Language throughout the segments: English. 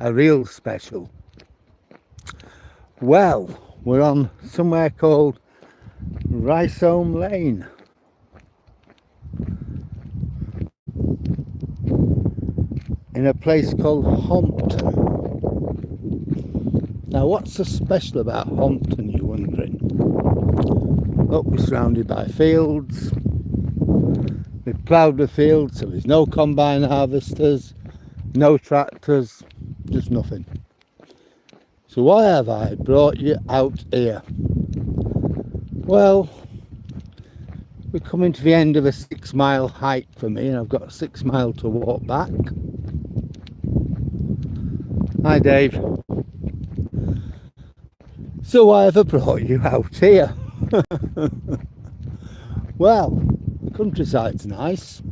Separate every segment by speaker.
Speaker 1: a real special. Well, we're on somewhere called Riceholme Lane. In a place called Holmpton. Now, what's so special about Holmpton, you're wondering? Look, we're surrounded by fields. We've ploughed the fields, so there's no combine harvesters, no tractors, just nothing. So why have I brought you out here? Well, we're coming to the end of a 6-mile hike for me, and I've got 6 miles to walk back. Hi, Dave. So why have I brought you out here? Well, the countryside's nice.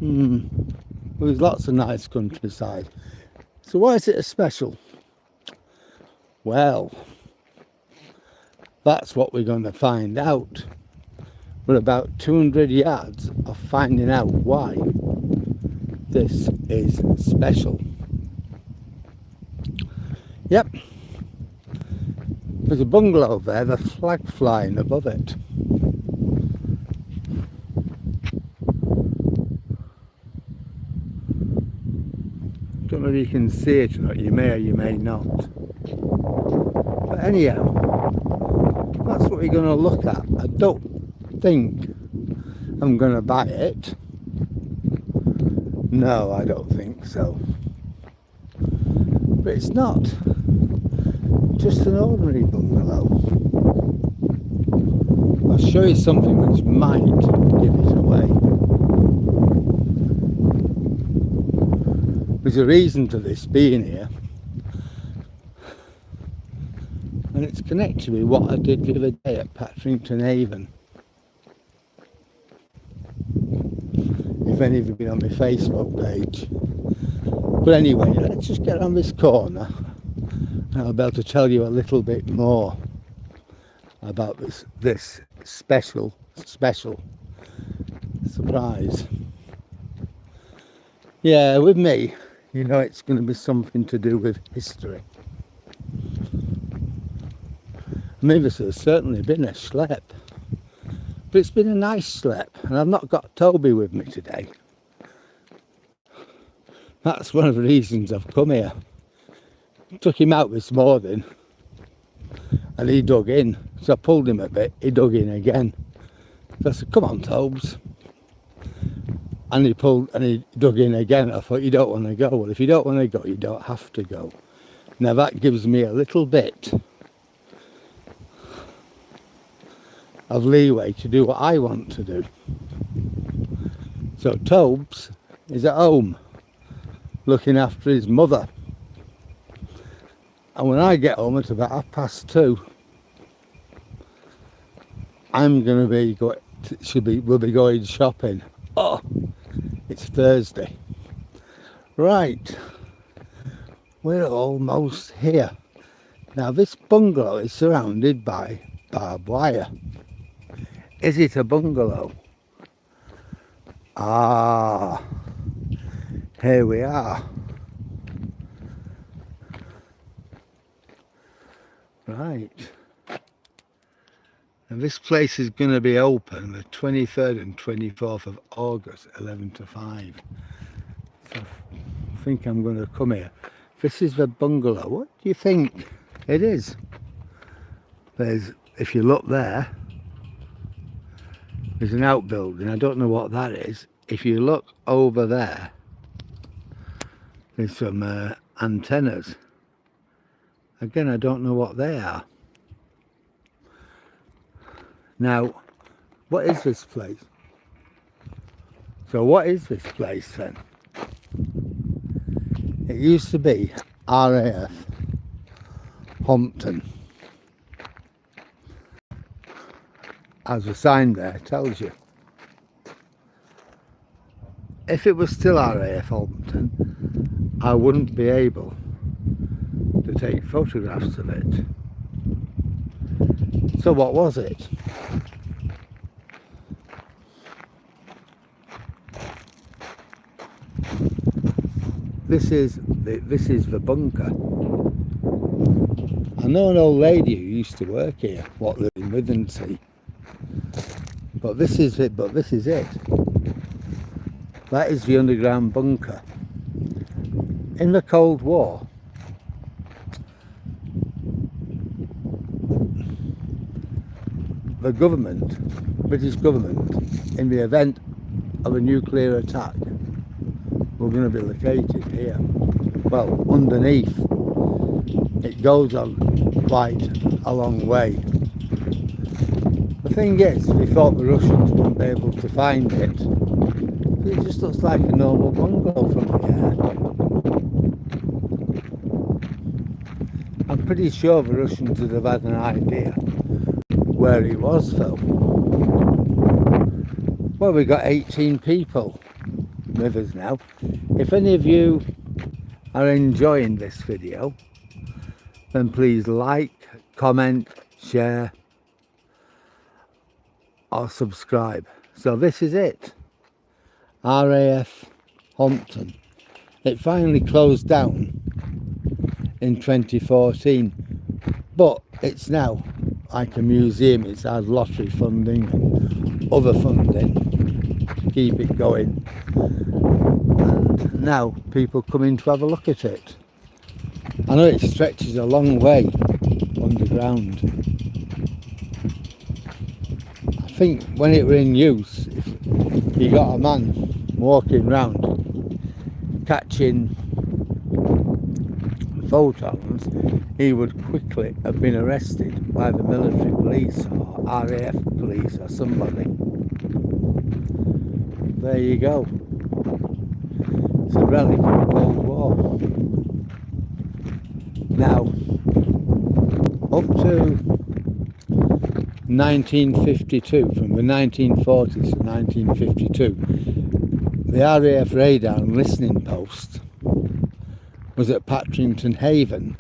Speaker 1: There's lots of nice countryside. So why is it a special? Well, that's what we're going to find out. We're about 200 yards of finding out why this is special. Yep. There's a bungalow there, the flag flying above it. Don't know if you can see it or not, you may or you may not. But anyhow, that's what we're going to look at. I don't think I'm going to buy it. No, I don't think so. But it's not just an ordinary bungalow. I'll show you something which might give it away. There's a reason to this being here, and it's connected with what I did the other day at Patrington Haven. If any of you have been on my Facebook page. But anyway, let's just get on this corner and I'll be able to tell you a little bit more about this special surprise. Yeah, with me, you know, it's going to be something to do with history. I mean, this has certainly been a schlep, but it's been a nice schlep, and I've not got Toby with me today. That's one of the reasons I've come here. Took him out this morning and he dug in, so I pulled him a bit, he dug in again. So I said, come on, Tobes. And he dug in again. I thought, you don't want to go. Well, if you don't want to go, you don't have to go. Now that gives me a little bit of leeway to do what I want to do. So Tobes is at home looking after his mother. And when I get home at about 2:30, I'm going to be we'll be going shopping. Oh, it's Thursday. Right, we're almost here. Now this bungalow is surrounded by barbed wire. Is it a bungalow? Ah, here we are. Right. And this place is going to be open the 23rd and 24th of August, 11 to 5. So I think I'm going to come here. This is the bungalow. What do you think it is? If you look there, there's an outbuilding. I don't know what that is. If you look over there, there's some antennas. Again, I don't know what they are. Now, what is this place? So what is this place then? It used to be RAF Holmpton. As the sign there tells you. If it was still RAF Holmpton, I wouldn't be able to take photographs of it. So what was it? This is this is the bunker. I know an old lady who used to work here, what lived in Withernsea. But this is it, That is the underground bunker. In the Cold War, the government, British government, in the event of a nuclear attack, were going to be located here. Well, underneath, it goes on quite a long way. The thing is, we thought the Russians wouldn't be able to find it. It just looks like a normal bungalow from the air. I'm pretty sure the Russians would have had an idea where it was, Phil. Well, we got 18 people with us now. If any of you are enjoying this video, then please like, comment, share or subscribe. So this is it. RAF Holmpton. It finally closed down in 2014, but it's now like a museum. It's had lottery funding and other funding to keep it going, and now people come in to have a look at it. I know it stretches a long way underground. I think when it were in use, if you got a man walking round catching photons, he would quickly have been arrested by the military police or RAF police or somebody. There you go. It's a relic of the Cold War. Now, up to 1952, from the 1940s to 1952, the RAF radar and listening post was at Patrington Haven.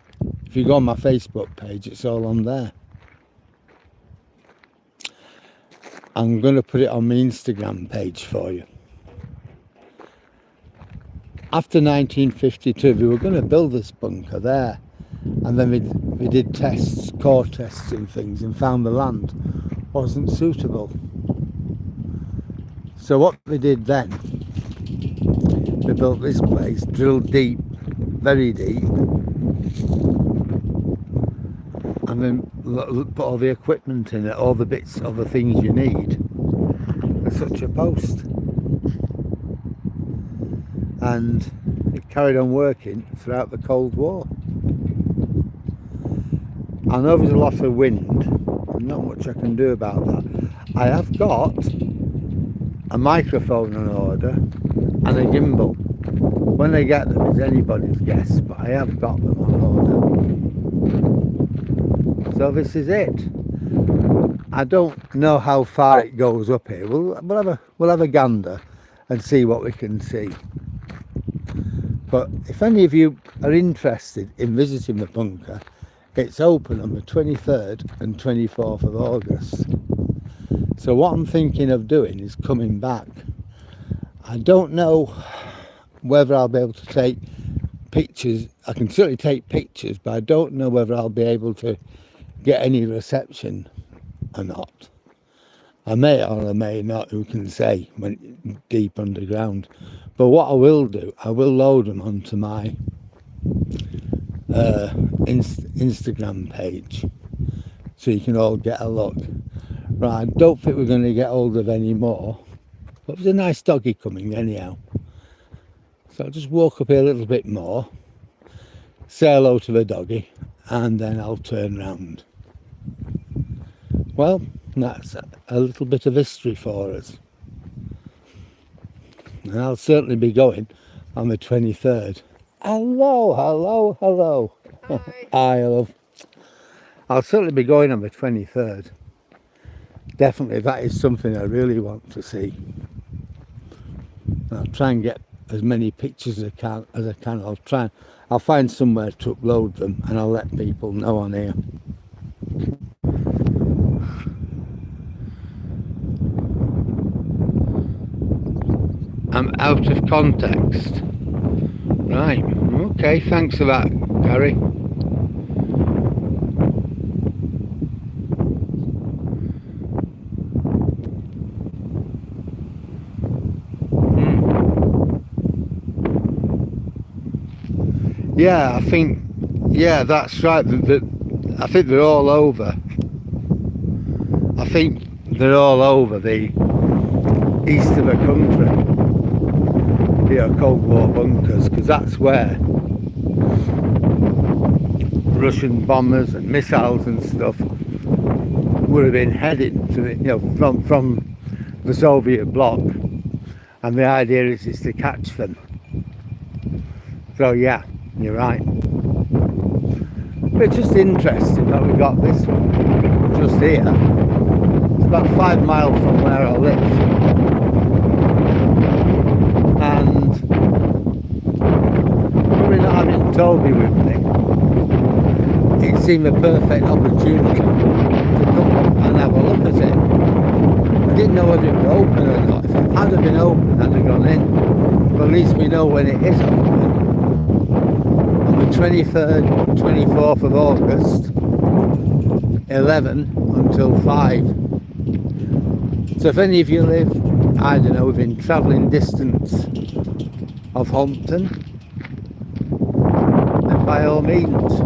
Speaker 1: If you go on my Facebook page, it's all on there. I'm going to put it on my Instagram page for you. After 1952, we were going to build this bunker there, and then we did tests, core tests and things, and found the land wasn't suitable. So what we did then, we built this place, drilled deep, very deep, and then put all the equipment in it, all the bits, all the things you need for such a post. And it carried on working throughout the Cold War. I know there's a lot of wind, and not much I can do about that. I have got a microphone on order and a gimbal. When I get them, it's anybody's guess, but I have got them on order. So this is it. I don't know how far it goes up here. We'll have a gander and see what we can see. But if any of you are interested in visiting the bunker, it's open on the 23rd and 24th of August. So what I'm thinking of doing is coming back. I don't know whether I'll be able to take pictures. I can certainly take pictures, but I don't know whether I'll be able to get any reception or not. I may or I may not, who can say, when deep underground. But what I will do, I will load them onto my Instagram page, so you can all get a look. Right, I don't think we're going to get hold of any more, but there's a nice doggy coming anyhow. So I'll just walk up here a little bit more, say hello to the doggy, and then I'll turn round. Well, that's a little bit of history for us. And I'll certainly be going on the 23rd. Hello, hello, hello. Hi. Hi, love. I'll certainly be going on the 23rd. Definitely, that is something I really want to see. I'll try and get as many pictures as I can. I'll find somewhere to upload them, and I'll let people know on here. I'm out of context. Right, Okay, thanks for that, Gary. Yeah, I think, yeah, that's right. I think they're all over. I think they're all over the east of the country. You know, Cold War bunkers, because that's where Russian bombers and missiles and stuff would have been heading to, you know, from the Soviet bloc. And the idea is to catch them. So yeah, you're right. But it's just interesting that we got this one just here. It's about 5 miles from where I live. And probably not having Toby with me, it seemed a perfect opportunity to come up and have a look at it. I didn't know whether it was open or not. If it had been open, I'd have gone in. But at least we know when it is open. On the 23rd and 24th of August, 11 until 5. So if any of you live, I don't know, within travelling distance of Holmpton, then by all means,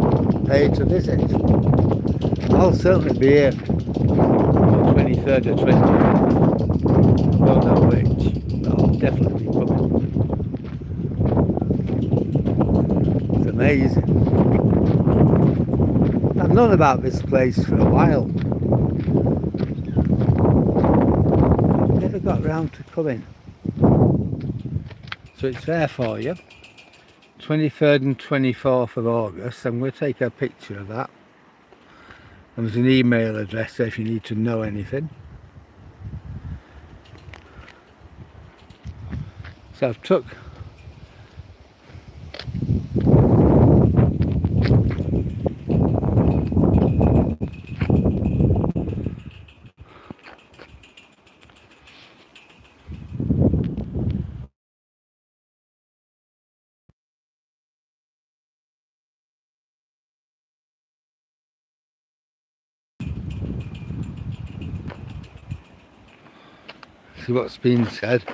Speaker 1: pay to visit. I'll certainly be here on the 23rd or 24th. Don't know which, but I'll definitely be coming. It's amazing. I've known about this place for a while. Never got round to coming. So it's there for you. 23rd and 24th of August. I'm going to take a picture of that. And there's an email address there if you need to know anything. So I've took see what's been said.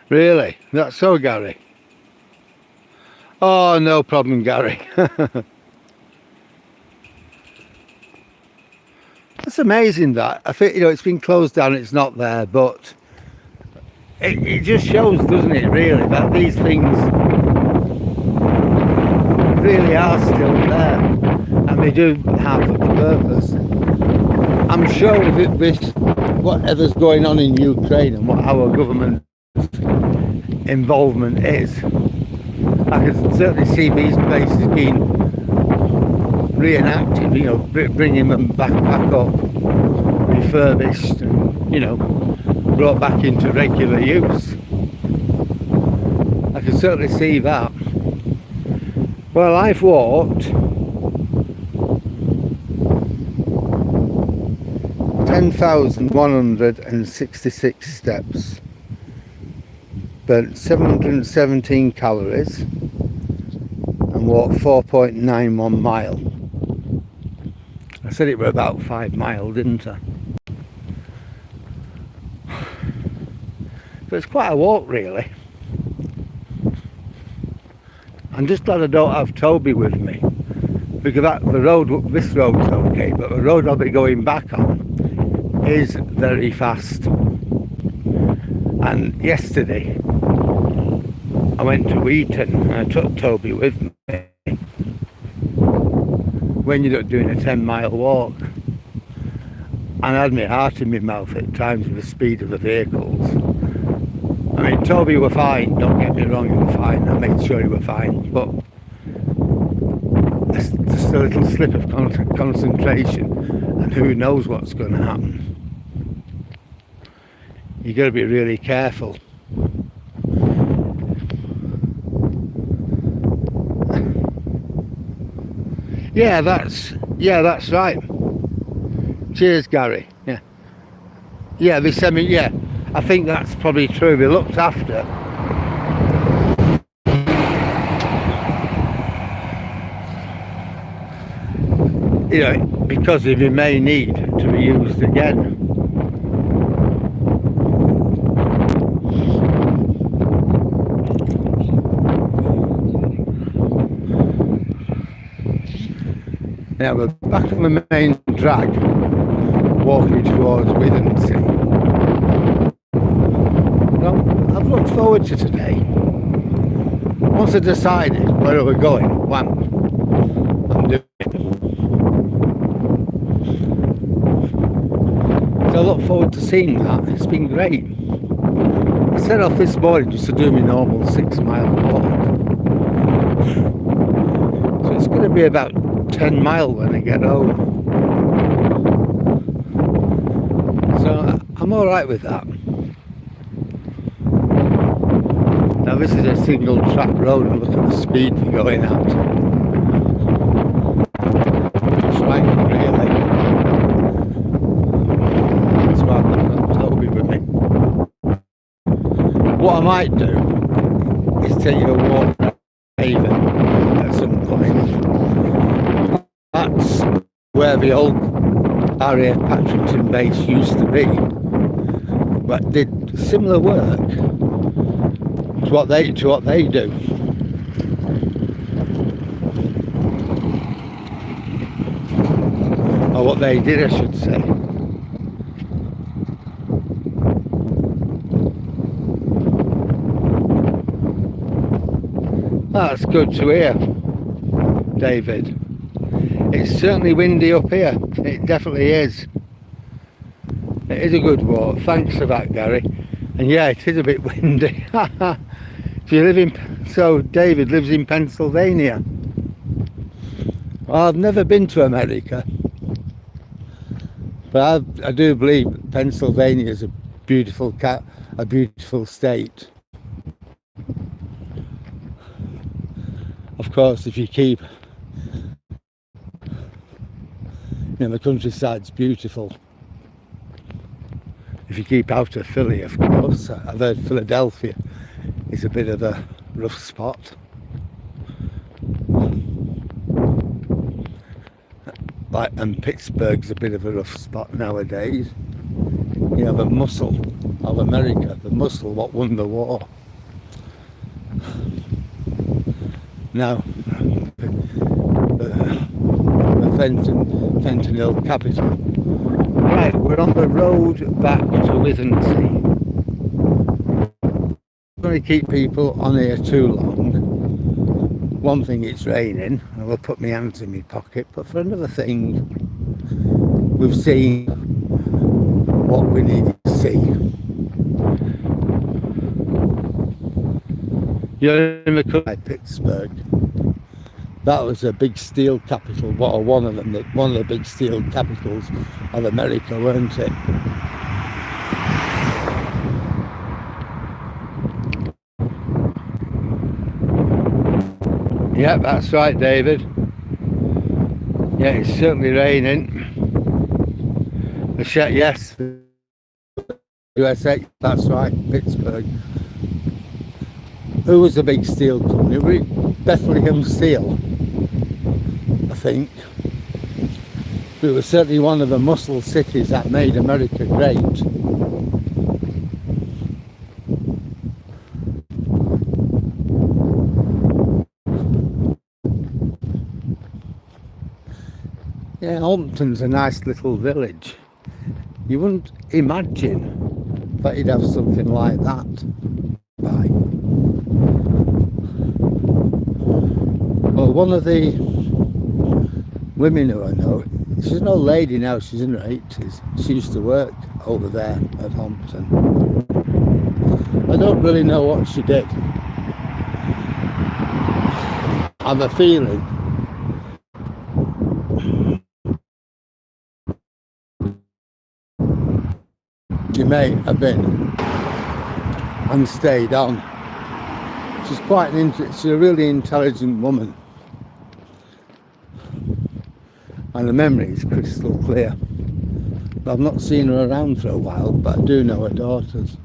Speaker 1: Really? That's so, Gary? Oh, no problem, Gary. That's amazing that. I think, you know, it's been closed down, it's not there, but it just shows, doesn't it, really, that these things really are still there, and they do have a purpose. I'm sure with whatever's going on in Ukraine and what our government's involvement is, I can certainly see these places being reenacted, you know, bringing them back up, refurbished, and, you know, brought back into regular use. I can certainly see that. Well, I've walked 10,166 steps, burnt 717 calories, and walked 4.91 mile. I said it were about 5 mile, didn't I? But it's quite a walk, really. I'm just glad I don't have Toby with me, because this road's okay, but the road I'll be going back on is very fast. And yesterday I went to Eton and I took Toby with me when you're not doing a 10-mile walk, and I had my heart in my mouth at times with the speed of the vehicles. I mean, Toby were fine, don't get me wrong, he were fine, I made sure he were fine, but there's just a little slip of concentration, and who knows what's going to happen. You got to be really careful. Yeah, that's right. Cheers, Gary. Yeah, they sent me. Yeah, I think that's probably true. We're looked after. You know, because they may need to be used again. Now we're back on the main drag, walking towards Withernsea. Well, I've looked forward to today. Once I decided where we're going, wham, I'm doing it. So I look forward to seeing that. It's been great. I set off this morning just to do my normal 6-mile walk. So it's going to be about 10 mile when I get home. So I'm alright with that. Now this is a single track road and look at the speed we're going at. It's right, really. That's why I've got Toby with me. What I might do is take you a walk around Haven at some point. That's where the old RAF Paddington base used to be, but did similar work to what they do. Or what they did, I should say. That's good to hear, David. It's certainly windy up here. It definitely is. It is a good walk. Thanks for that, Gary. And yeah, it is a bit windy. So David lives in Pennsylvania. Well, I've never been to America, but I do believe Pennsylvania is a beautiful state. Of course, if you keep, the countryside's beautiful. If you keep out of Philly, of course. I've heard Philadelphia is a bit of a rough spot. And Pittsburgh's a bit of a rough spot nowadays. You know, the muscle of America, the muscle what won the war. Now, the fentanyl capital. Right, we're on the road back to Withernsea. I'm going to keep people on here too long. One thing, it's raining, and I will put my hands in my pocket, but for another thing, we've seen what we needed to see. You're in the country, Pittsburgh. That was a big steel capital, one of the big steel capitals of America, weren't it? Yeah, that's right, David. Yeah, it's certainly raining. Yes, USA, that's right, Pittsburgh. Who was the big steel company? Bethlehem Steel, I think. It was certainly one of the muscle cities that made America great. Yeah, Holmpton's a nice little village. You wouldn't imagine that you'd have something like that. Right. Well, one of the women who I know, she's an old lady now, she's in her 80s. She used to work over there at Compton. I don't really know what she did. I have a feeling she may have been and stayed on. She's a really intelligent woman, and her memory is crystal clear. I've not seen her around for a while, but I do know her daughters.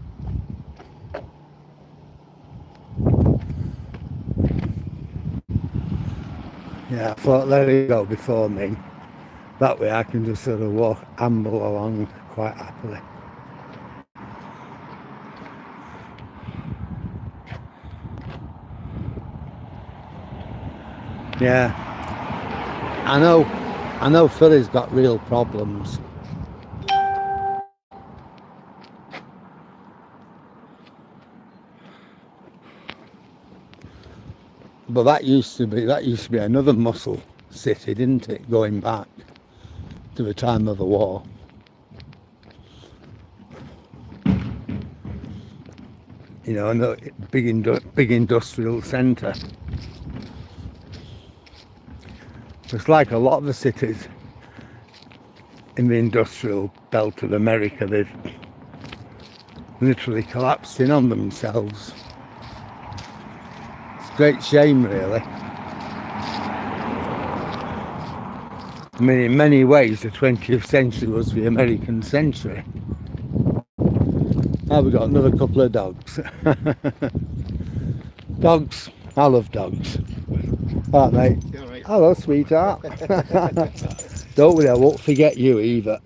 Speaker 1: Yeah, I thought let her go before me. That way I can just sort of amble along quite happily. Yeah, I know Philly's got real problems. But that used to be another muscle city, didn't it? Going back to the time of the war. You know, a big industrial centre. It's like a lot of the cities in the industrial belt of America, they've literally collapsed in on themselves. It's a great shame, really. I mean, in many ways, the 20th century was the American century. Now we've got another couple of dogs. Dogs, I love dogs. All right, mate. All right. Hello, sweetheart. Don't worry, I won't forget you either.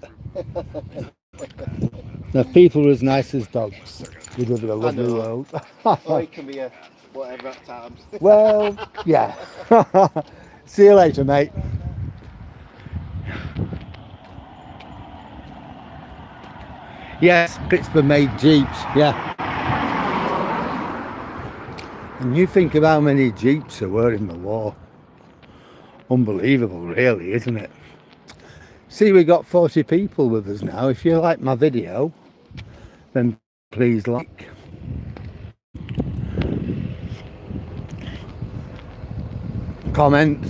Speaker 1: Now, people are as nice as dogs. We live in a lovely world.
Speaker 2: Oh, it can be a whatever at times.
Speaker 1: Well, yeah. See you later, mate. Yes, Pittsburgh made Jeeps, yeah. And you think of how many Jeeps there were in the war. Unbelievable, really, isn't it? See, we got 40 people with us now. If you like my video, then please like. Comment.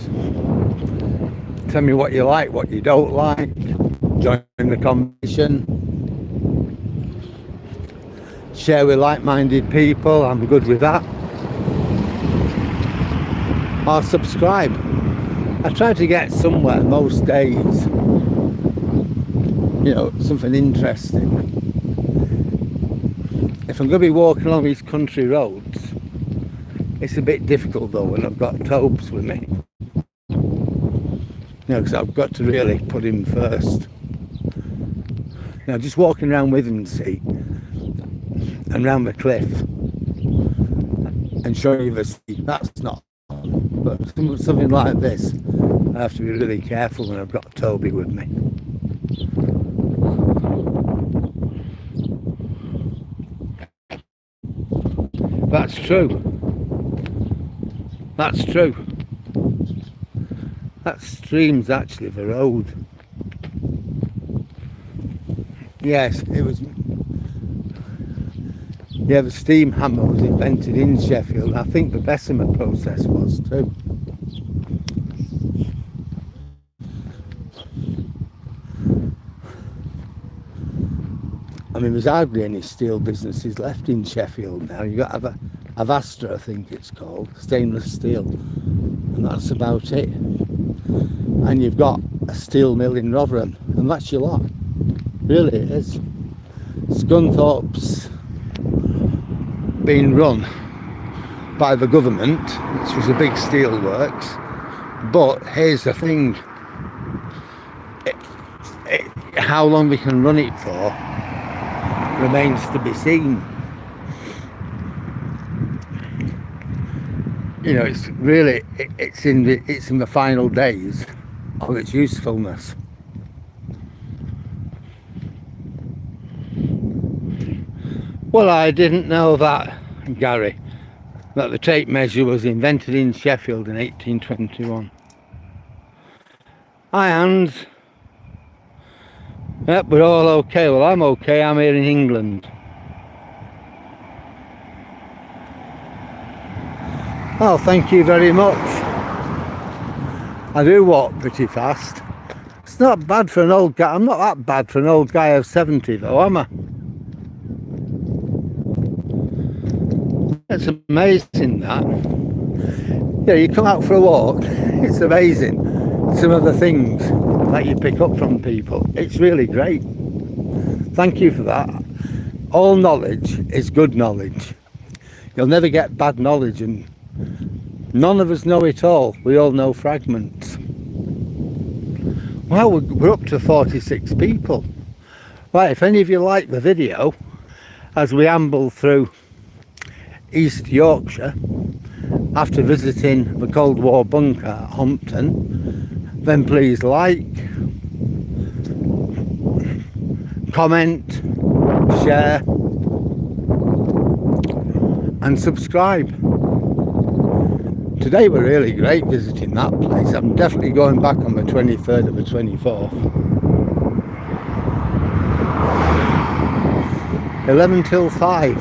Speaker 1: Tell me what you like, what you don't like. Join the conversation. Share with like-minded people. I'm good with that. Or subscribe. I try to get somewhere most days. You know, something interesting. If I'm going to be walking along these country roads, it's a bit difficult though when I've got Tobes with me. You know, because I've got to really put him first. You know, just walking around Withernsea and round the cliff and showing you the sea, that's not. But something like this, I have to be really careful when I've got Toby with me. That's true. That's true. That stream's actually the road. Yes, it was. Yeah, the steam hammer was invented in Sheffield. I think the Bessemer process was too. I mean, there's hardly any steel businesses left in Sheffield now. You've got Avastra, I think it's called, stainless steel, and that's about it. And you've got a steel mill in Rotherham, and that's your lot. Really, it is. Scunthorpe's been run by the government, which was a big steel works, but here's the thing, how long we can run it for remains to be seen. You know, it's really, it's in the final days of its usefulness. Well, I didn't know that, Gary, that the tape measure was invented in Sheffield in 1821. Hi, Hans. Yep, we're all okay. Well, I'm okay. I'm here in England. Oh, thank you very much. I do walk pretty fast. It's not bad for an old guy. I'm not that bad for an old guy of 70 though, am I? It's amazing that. Yeah, you come out for a walk, it's amazing. Some of the things that you pick up from people, it's really great. Thank you for that. All knowledge is good knowledge. You'll never get bad knowledge, and none of us know it all. We all know fragments. Well, we're up to 46 people. Right, if any of you like the video, as we amble through East Yorkshire, after visiting the Cold War bunker at Holmpton, then please like, comment, share and subscribe. Today we're really great visiting that place. I'm definitely going back on the 23rd and the 24th. 11 till 5.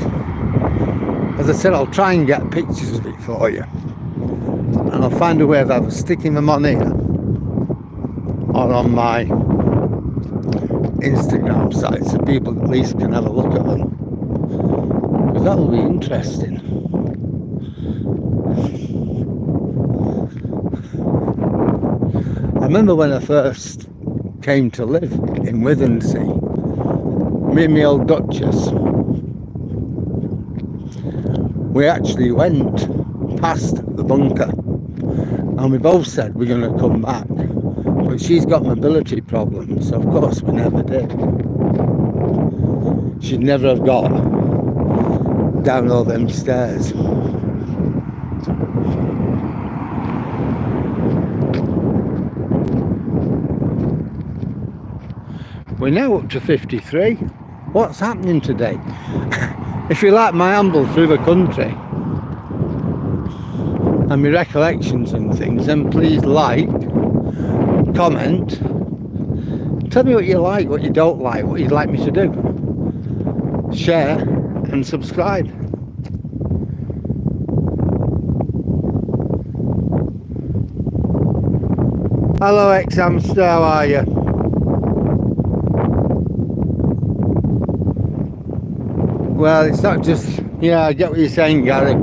Speaker 1: As I said, I'll try and get pictures of it for you, and I'll find a way of either sticking them on here or on my Instagram site so people at least can have a look at them, because that will be interesting. I remember when I first came to live in Withernsea, me and my old Duchess, we actually went past the bunker and we both said we're going to come back, but she's got mobility problems, so of course we never did. She'd never have got down all them stairs. We're now up to 53. What's happening today? If you like my amble through the country and my recollections and things, then please like, comment, tell me what you like, what you don't like, what you'd like me to do, share and subscribe. Hello ex-hamster, how are you? Well, it's not just, yeah, I get what you're saying, Gary.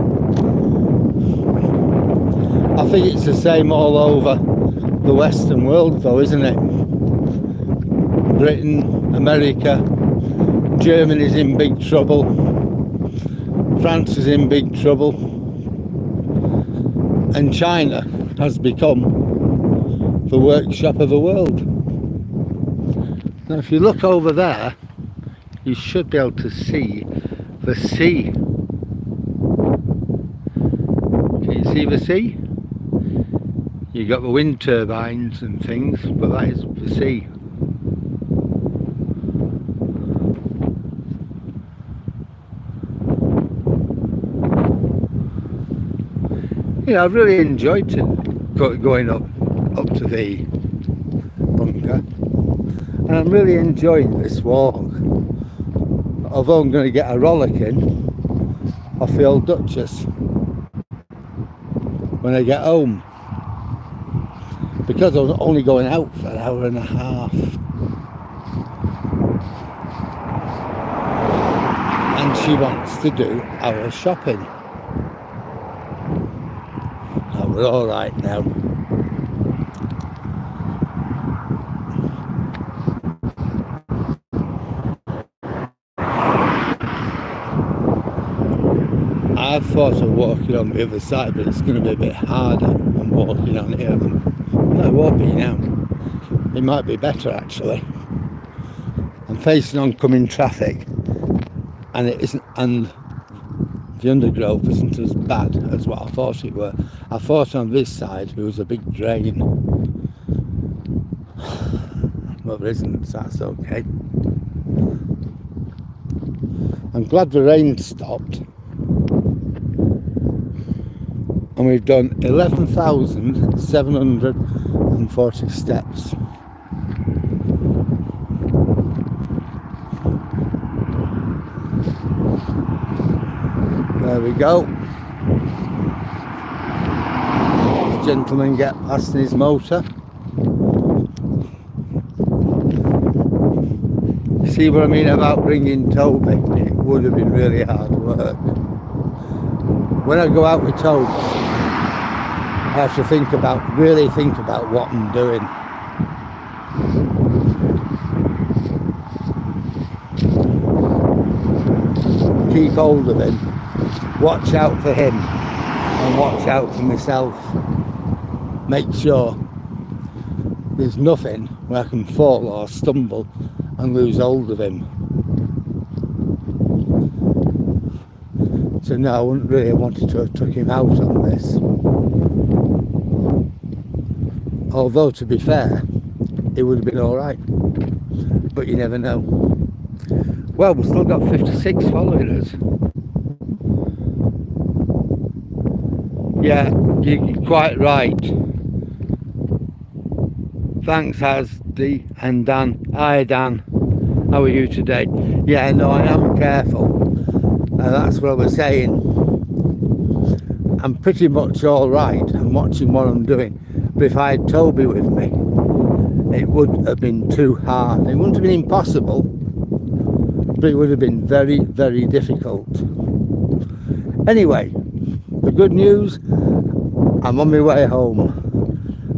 Speaker 1: I think it's the same all over the Western world though, isn't it? Britain, America, Germany's in big trouble, France is in big trouble, and China has become the workshop of the world. Now if you look over there, you should be able to see the sea. Can you see the sea? You got the wind turbines and things, but that is the sea. Yeah, I've really enjoyed going up to the bunker, and I'm really enjoying this walk. Although I'm going to get a rollicking off the old Duchess when I get home, because I was only going out for an hour and a half, and she wants to do our shopping. Oh, we're all right now. I've thought of walking on the other side, but it's going to be a bit harder than walking on here. No, it won't be now. It might be better actually. I'm facing oncoming traffic, and it isn't, and the undergrowth isn't as bad as what I thought it were. I thought on this side there was a big drain, but there isn't, so that's okay. I'm glad the rain stopped. And we've done 11,740 steps. There we go. The gentleman get past in his motor. See what I mean about bringing Toby? It would have been really hard work. When I go out with Toby, I have to really think about what I'm doing. keep hold of him, watch out for him and watch out for myself. Make sure there's nothing where I can fall or stumble and lose hold of him. So no, I wouldn't really wanted to have took him out on this. Although to be fair, it would have been alright. But you never know. Well, we've still got 56 following us. Yeah, you're quite right. Thanks, Hasdi and Dan. Hi, Dan. How are you today? Yeah, no, I am careful. That's what I was saying. I'm pretty much all right. I'm watching what I'm doing. But if I had Toby with me, it would have been too hard. It wouldn't have been impossible, but it would have been very, very difficult. Anyway, the good news, I'm on my way home.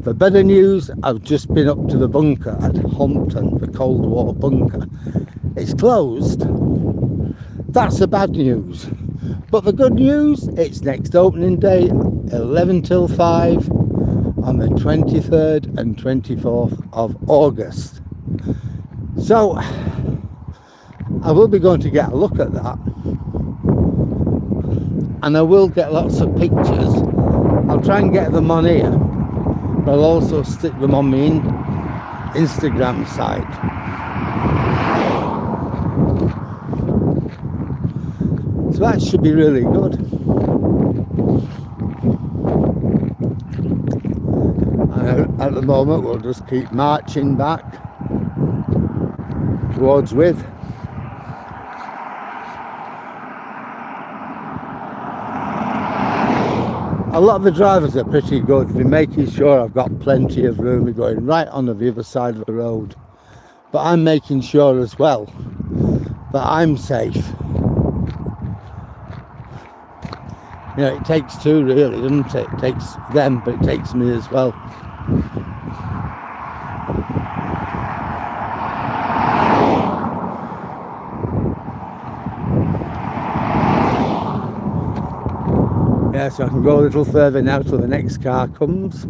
Speaker 1: The better news, I've just been up to the bunker at Holmpton, the Cold War bunker. It's closed. That's the bad news. But the good news, it's next opening day, 11 till 5, on the 23rd and 24th of August. So, I will be going to get a look at that. And I will get lots of pictures. I'll try and get them on here. But I'll also stick them on my Instagram site. So that should be really good. And at the moment we'll just keep marching back towards Wither. A lot of the drivers are pretty good. They're making sure I've got plenty of room. We're going right on the other side of the road. But I'm making sure as well that I'm safe. You know, it takes two really, doesn't it? It takes them, but it takes me as well. Yeah, so I can go a little further now till the next car comes.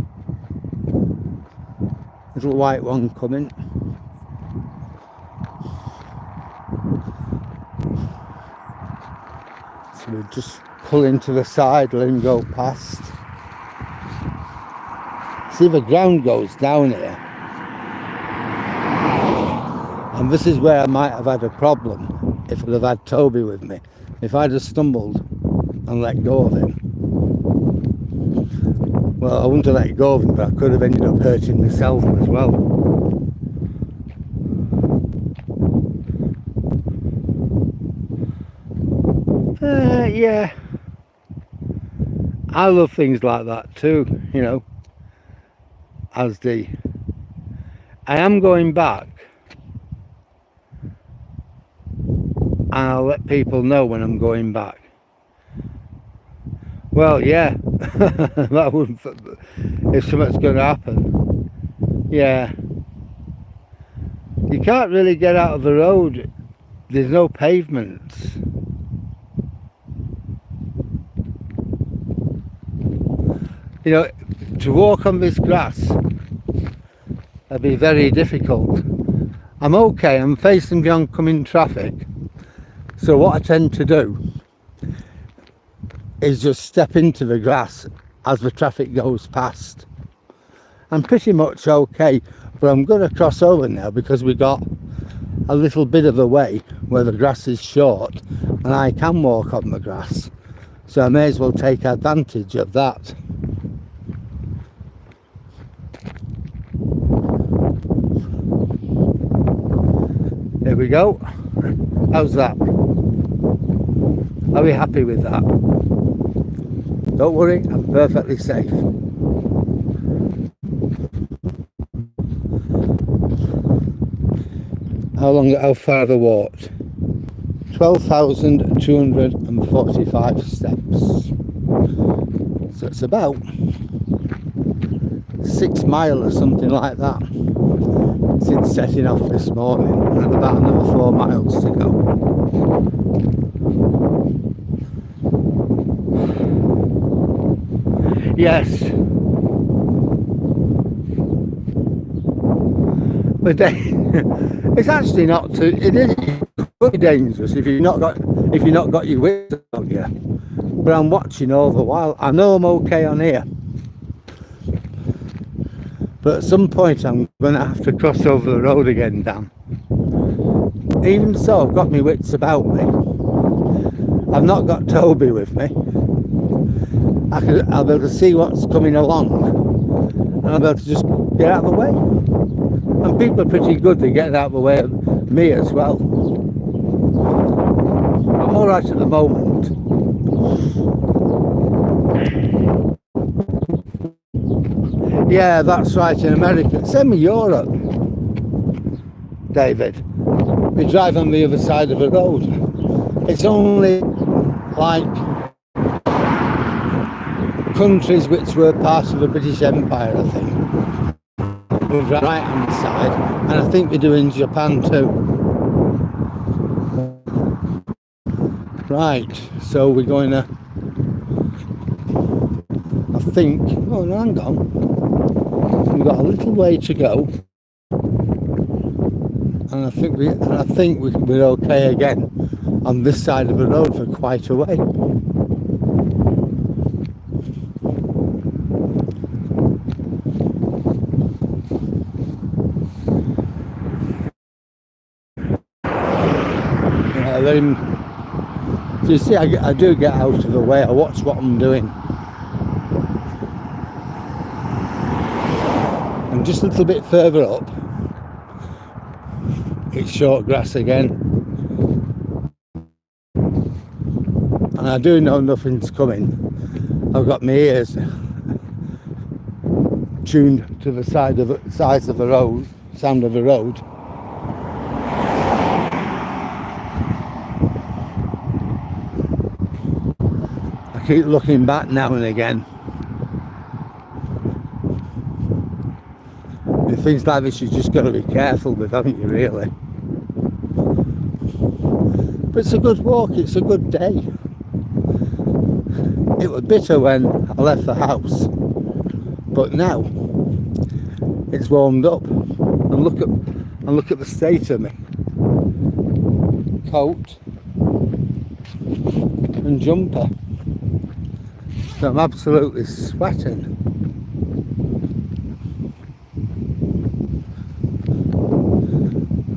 Speaker 1: Little white one coming. So we'll just pull into the side, let him go past. See, the ground goes down here. And this is where I might have had a problem if I'd have had Toby with me. If I'd have stumbled and let go of him. Well, I wouldn't have let go of him, but I could have ended up hurting myself as well. Yeah. I love things like that too, you know. As the... I am going back. And I'll let people know when I'm going back. Well, yeah. That wouldn't... If something's going to happen. Yeah. You can't really get out of the road. There's no pavements. You know, to walk on this grass would be very difficult. I'm okay, I'm facing the oncoming traffic. So what I tend to do is just step into the grass as the traffic goes past. I'm pretty much okay, but I'm going to cross over now because we've got a little bit of a way where the grass is short and I can walk on the grass. So I may as well take advantage of that. There we go. How's that? Are we happy with that? Don't worry, I'm perfectly safe. How far have I walked? 12,245 steps. So it's about 6 miles or something like that since setting off this morning, and about another 4 miles to go. Yes. But it's actually not too. It is pretty dangerous if you've not got your wits on you. But I'm watching all the while. I know I'm okay on here, but at some point I'm going to have to cross over the road again, Dan. Even so, I've got my wits about me. I've not got Toby with me. I'll be able to see what's coming along, and I'll be able to just get out of the way. And people are pretty good at getting out of the way of me as well. I'm all right at the moment. Yeah, that's right, in America. Same in Europe, David. We drive on the other side of the road. It's only like countries which were part of the British Empire, I think, with the right hand side, and I think we do in Japan too. Right, so we're going to, I think, oh no, hang on, we've got a little way to go, and I think we're okay again on this side of the road for quite a way. Then, you see, I do get out of the way. I watch what I'm doing. And just a little bit further up, it's short grass again. And I do know nothing's coming. I've got my ears tuned to the sides of the road, sound of the road. I keep looking back now and again. And things like this you just got to be careful with, haven't you, really? But it's a good walk, it's a good day. It was bitter when I left the house, but now it's warmed up. And look at the state of me. Coat and jumper. So I'm absolutely sweating.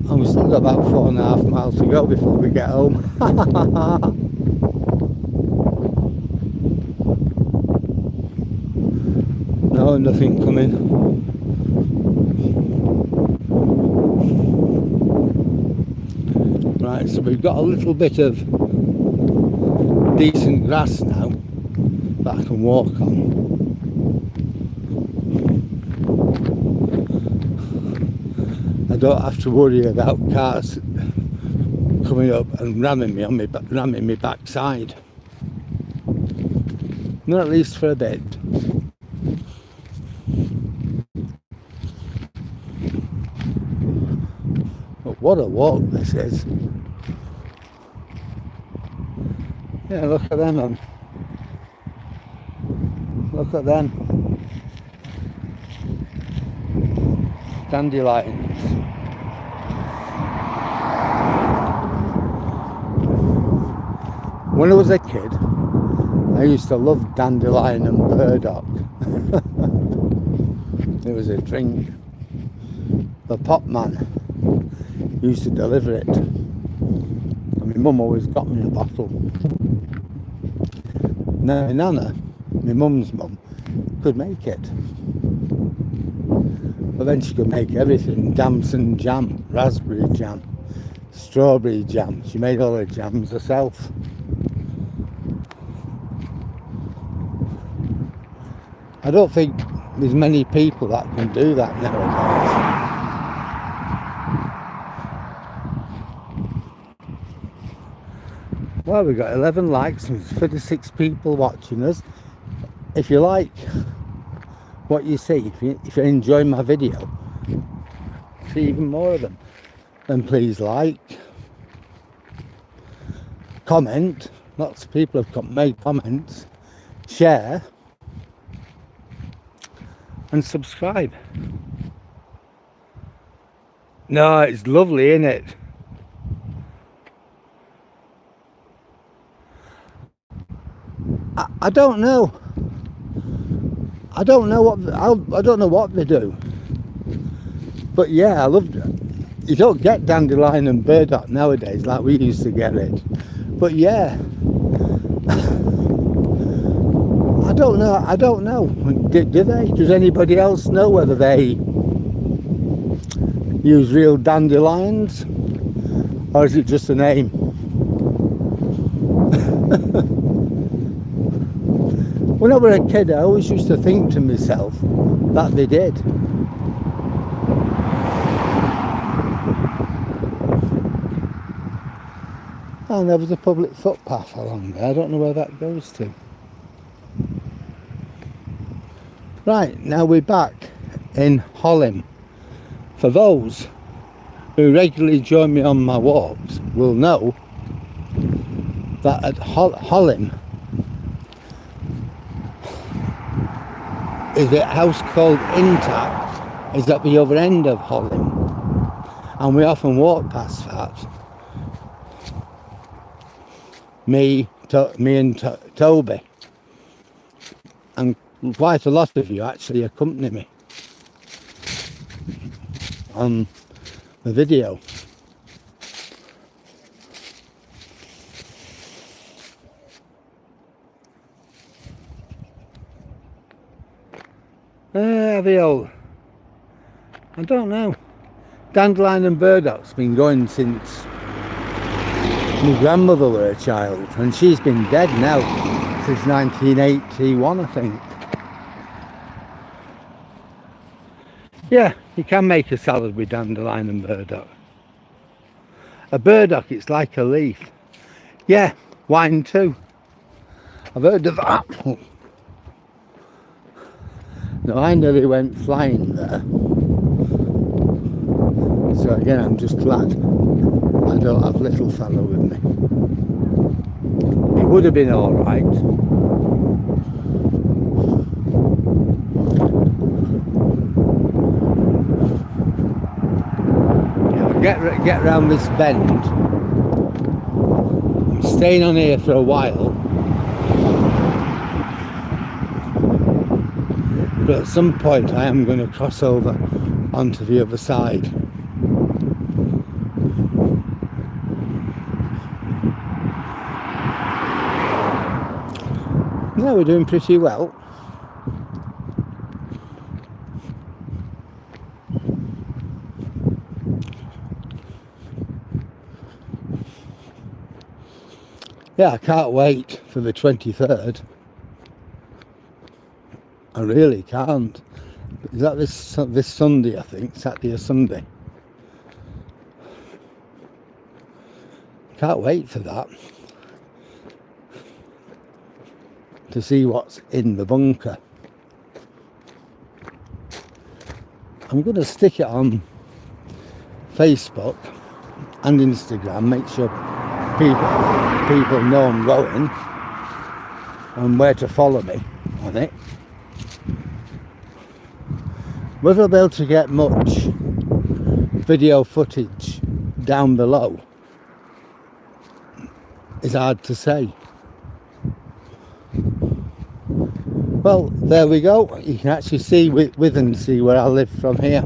Speaker 1: And we've still got about 4.5 miles to go before we get home. No, nothing coming. Right, so we've got a little bit of decent grass now that I can walk on. I don't have to worry about cars coming up and ramming me backside. Not at least for a bit. But what a walk this is. Yeah, look at them. Look at them. Dandelions. When I was a kid, I used to love dandelion and burdock. It was a drink. The pop man used to deliver it. And my mum always got me a bottle. Now my nana, my mum's mum, could make it. But then she could make everything. Damson jam, raspberry jam, strawberry jam. She made all her jams herself. I don't think there's many people that can do that nowadays. Well, we've got 11 likes and 36 people watching us. If you like what you see, if you enjoy my video, see even more of them, then please like, comment. Lots of people have made comments, share, and subscribe. No, it's lovely, isn't it? I don't know. I don't know what they do. But yeah, I love it. You don't get dandelion and burdock nowadays like we used to get it. But yeah, I don't know. Do they? Does anybody else know whether they use real dandelions, or is it just a name? When I was a kid, I always used to think to myself that they did. And there was a public footpath along there. I don't know where that goes to. Right, now we're back in Holham. For those who regularly join me on my walks will know that at Holham is a house called Intac, is at the other end of Holham, and we often walk past that. Me and Toby, and quite a lot of you actually accompany me on the video. The old, I don't know, dandelion and burdock's been going since my grandmother were a child, and she's been dead now since 1981, I think. Yeah, you can make a salad with dandelion and burdock. A burdock, it's like a leaf. Yeah, wine too. I've heard of that. No, I nearly went flying there. So again, I'm just glad I don't have little fellow with me. It would have been all right. Yeah, get round this bend. I'm staying on here for a while, but at some point I am going to cross over onto the other side. Yeah, we're doing pretty well. Yeah, I can't wait for the 23rd. I really can't. Is that this Sunday, I think? Saturday or Sunday? Can't wait for that. To see what's in the bunker. I'm going to stick it on Facebook and Instagram, make sure people know I'm going and where to follow me on it. Whether I'll be able to get much video footage down below is hard to say. Well, there we go. You can actually see Withernsea where I live from here.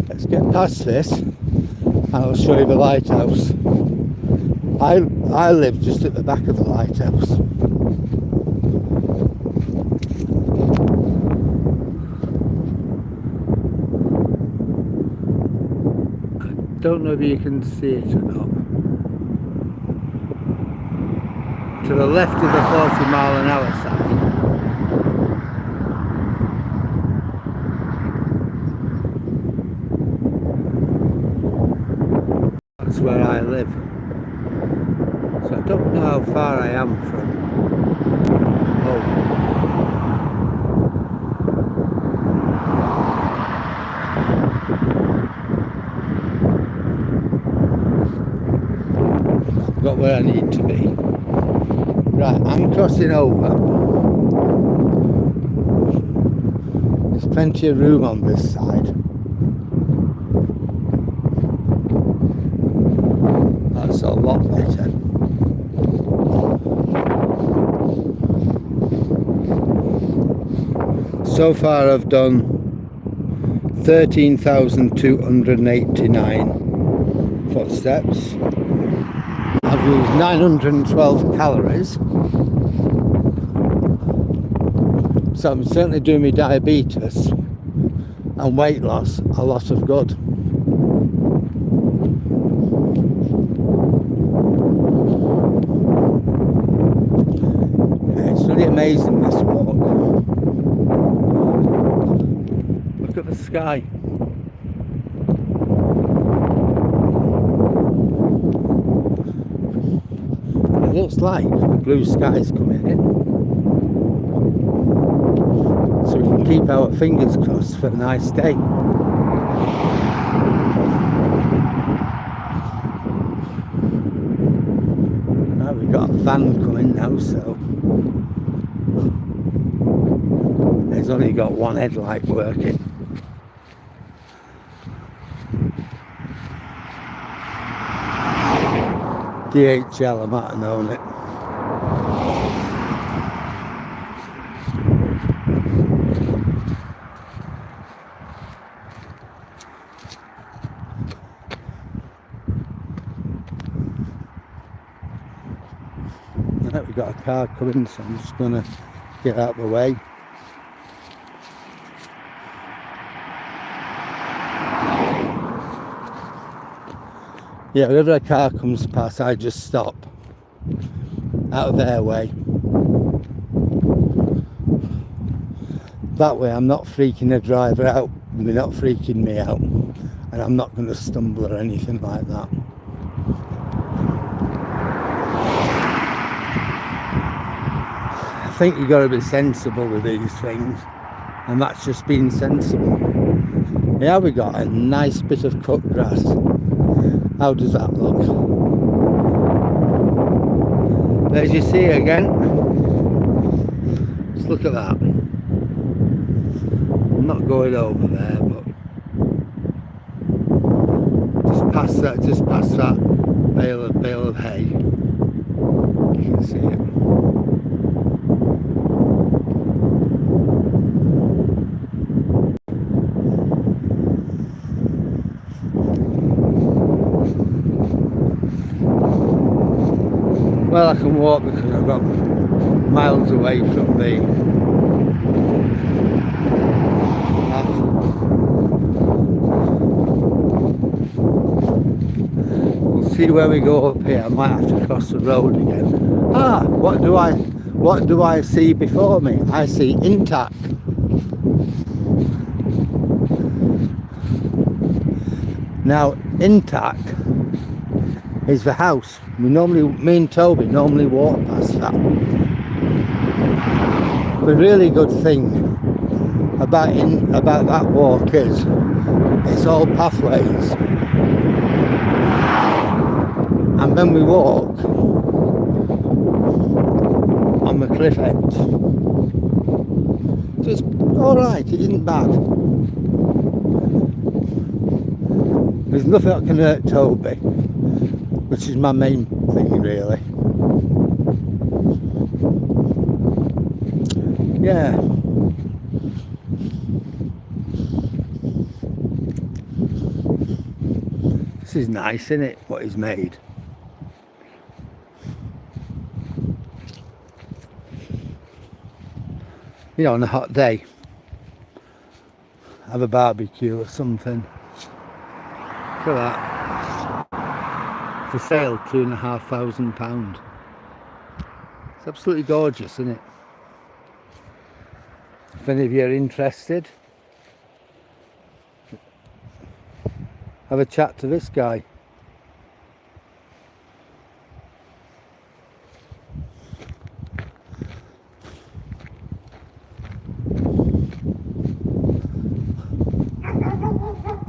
Speaker 1: Let's get past this and I'll show you the lighthouse. I live just at the back of the lighthouse. I don't know if you can see it or not. To the left of the 40-mile-an-hour sign. That's where I live. So I don't know how far I am from home. I've got where I need to be. Right, I'm crossing over There's plenty of room on this side. That's a lot better. So far I've done 13,289 footsteps. I've used 912 calories. So I'm certainly doing my diabetes and weight loss a lot of good. Yeah, it's really amazing, this walk. Look at the sky. It looks like blue skies coming in. So we can keep our fingers crossed for a nice day. Now we've got a van coming now, so it's only got one headlight working. DHL, I might have known it. Right, we've got a car coming, so I'm just going to get out of the way. Yeah, whenever a car comes past, I just stop out of their way. That way I'm not freaking the driver out, and they're not freaking me out, and I'm not going to stumble or anything like that. I think you've got to be sensible with these things, and that's just being sensible. Yeah, we got a nice bit of cut grass. How does that look? There's your sea again. Just look at that. I'm not going over there, but just past that bale of hay. You can see it. Well, I can walk because I've got miles away from the RAF. We'll see where we go up here. I might have to cross the road again. Ah, what do I see before me? I see Intac. Now, Intac is the house. Me and Toby normally walk past that. The really good thing about that walk is it's all pathways, and then we walk on the cliff edge. So it's alright, it isn't bad. There's nothing that can hurt Toby, which is my main thing, really. Yeah. This is nice, isn't it, what he's made? You know, on a hot day, have a barbecue or something. Look at that. For sale, £2,500. It's absolutely gorgeous, isn't it? If any of you are interested, have a chat to this guy.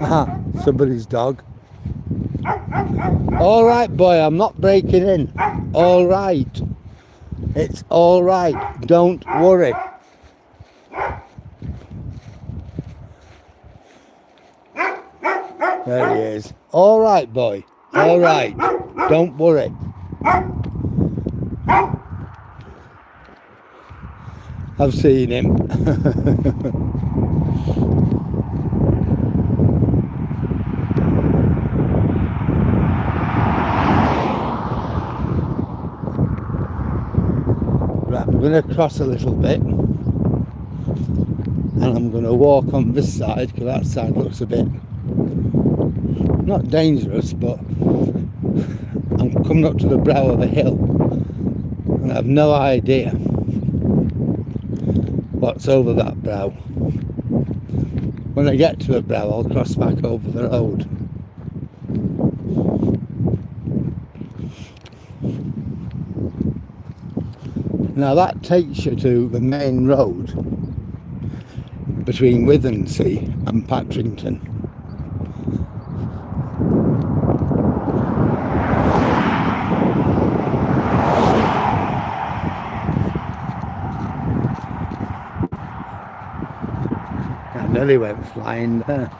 Speaker 1: Aha, somebody's dog. All right, boy, I'm not breaking in. All right. It's all right. Don't worry. There he is. All right, boy. All right. Don't worry. I've seen him. Right, I'm going to cross a little bit. And I'm going to walk on this side because that side looks a bit not dangerous, but I'm coming up to the brow of a hill and I have no idea what's over that brow. When I get to the brow, I'll cross back over the road. Now that takes you to the main road between Withernsea and Patrington. I nearly went flying there.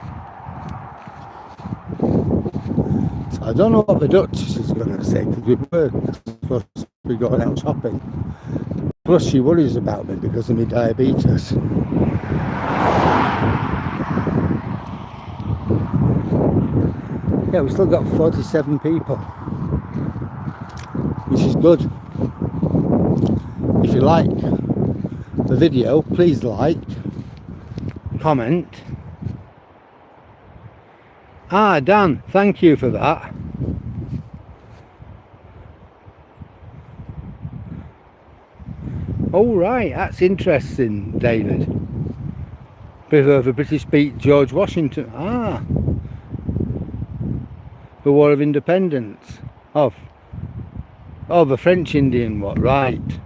Speaker 1: So I don't know what the Duchess is going to say because we were supposed to be going out shopping. Plus she worries about me because of my diabetes. Yeah, we still got 47 people, which is good. If you like the video, please like, comment. Ah, Dan, thank you for that. Oh right, that's interesting, David. Bit of a British beat George Washington. Ah, the War of Independence. Oh, the French Indian, what? Right.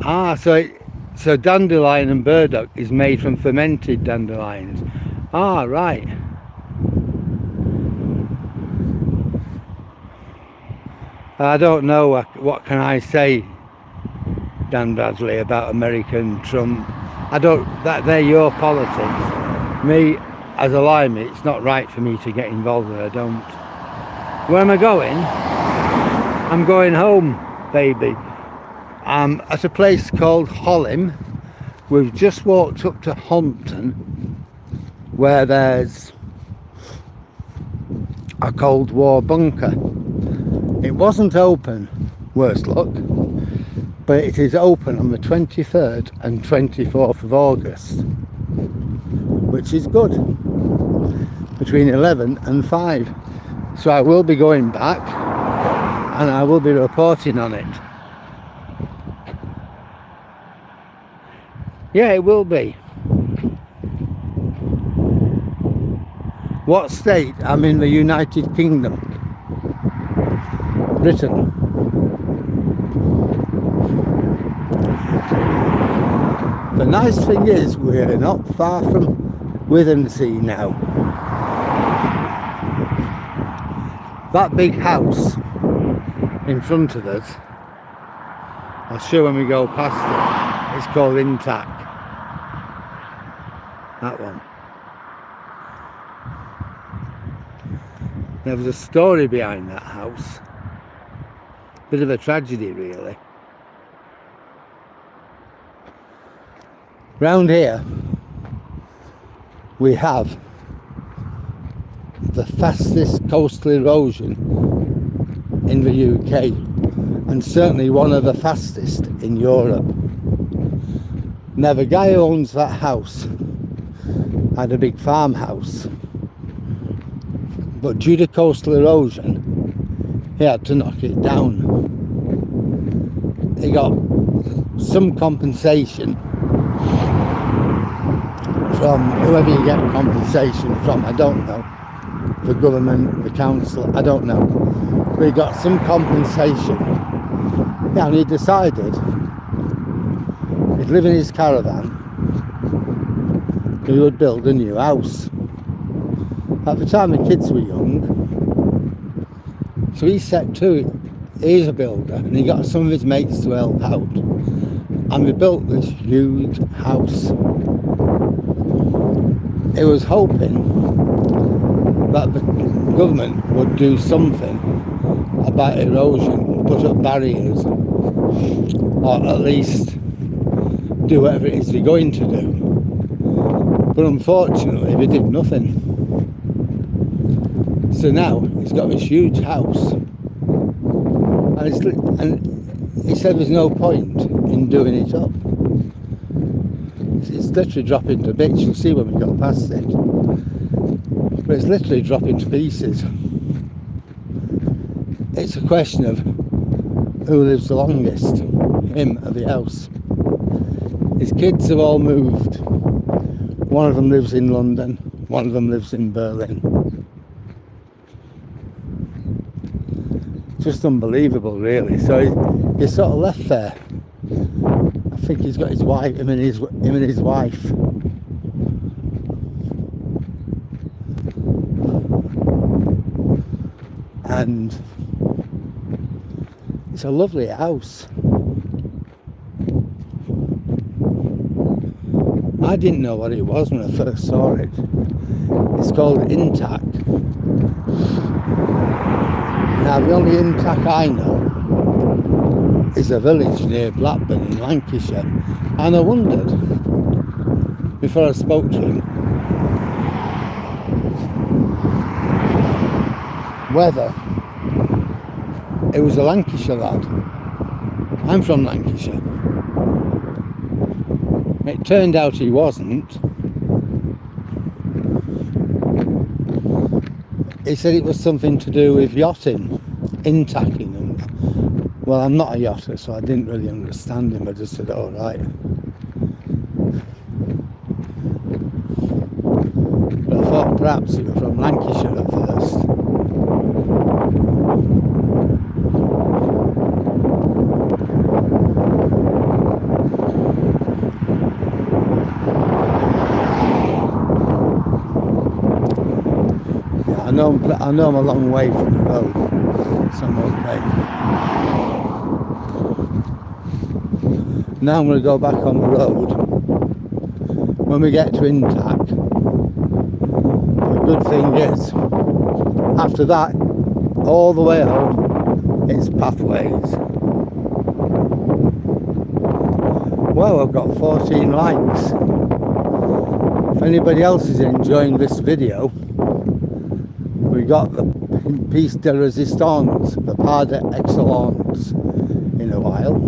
Speaker 1: Ah, so dandelion and burdock is made from fermented dandelions. Ah, right. I don't know, what can I say, Dan Bradley, about American Trump. They're your politics. Me, as a limey, it's not right for me to get involved in. I don't. Where am I going? I'm going home, baby. I'm at a place called Holham. We've just walked up to Holmpton, where there's a Cold War bunker. It wasn't open, worse luck, but it is open on the 23rd and 24th of August, which is good, between 11 and 5. So I will be going back and I will be reporting on it. Yeah, it will be. What state? I'm in the United Kingdom. Britain. The nice thing is we're not far from Withernsea now. That big house in front of us, I'll show when we go past it, it's called Intac. That one. There was a story behind that house. Bit of a tragedy, really. Round here we have the fastest coastal erosion in the UK and certainly one of the fastest in Europe. Now the guy who owns that house had a big farmhouse, but due to coastal erosion he had to knock it down. He got some compensation from whoever you get compensation from, I don't know, the government, the council, I don't know, but he got some compensation. Yeah, and he decided he'd live in his caravan, he would build a new house. At the time the kids were young, so he set to it. He's a builder and he got some of his mates to help out, and we built this huge house. he was hoping that the government would do something about erosion, put up barriers, or at least do whatever it is they're going to do. But unfortunately, they did nothing. So now he's got this huge house, and he said there's no point in doing it up. It's literally dropping to bits. You'll see when we go past it. But it's literally dropping to pieces. It's a question of who lives the longest, him or the house. His kids have all moved. One of them lives in London, one of them lives in Berlin. Just unbelievable, really. So he's sort of left there. I think he's got his wife, him and his wife. And it's a lovely house. I didn't know what it was when I first saw it. It's called Intac. Now the only Intac I know is a village near Blackburn in Lancashire, and I wondered before I spoke to him whether it was a Lancashire lad. I'm from Lancashire. It turned out he wasn't. He said it was something to do with yachting, intacking, and well, I'm not a yachter, so I didn't really understand him. I just said, all right. But I thought perhaps he was from Lancashire at first. I know I'm a long way from the road, so I'm okay. Now I'm going to go back on the road. When we get to Intac, the good thing is, after that, all the way home, it's pathways. Well, I've got 14 likes. If anybody else is enjoying this video, we got the piece de resistance, the pas d'excellence in a while,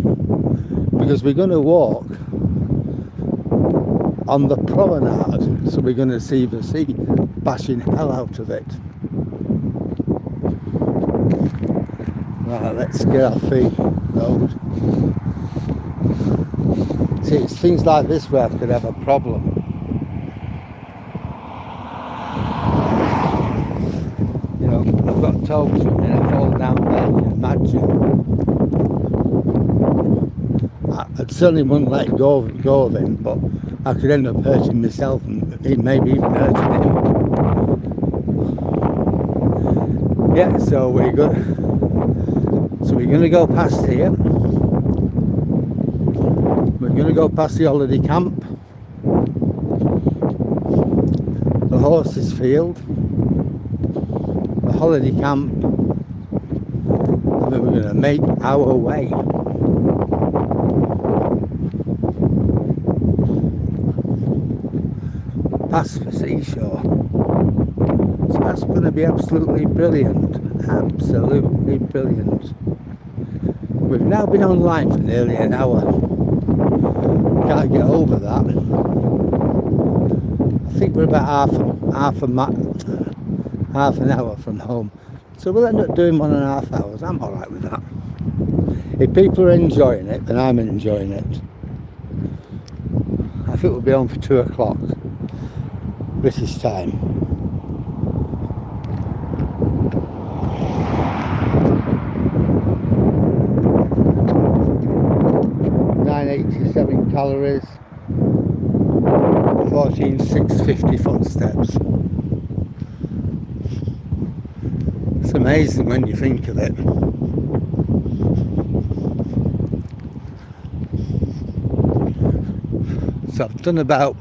Speaker 1: because we're going to walk on the promenade, so we're going to see the sea bashing hell out of it. Right, let's get off the road. See, it's things like this where I could have a problem. You know, I've got toes and I fall down there, you can imagine. I certainly wouldn't let go of him, but I could end up hurting myself and maybe even hurting him. Yeah, so we're going to go past here. We're going to go past the holiday camp, the horses field, the holiday camp, and then we're going to make our way. Past the seashore. So that's going to be absolutely brilliant. Absolutely brilliant. We've now been online for nearly an hour. Can't get over that. I think we're about half an hour from home. So we'll end up doing 1.5 hours. I'm alright with that. If people are enjoying it, then I'm enjoying it. I think we'll be on for 2 o'clock British time. .87 calories, 14,650 footsteps. It's amazing when you think of it. So I've done about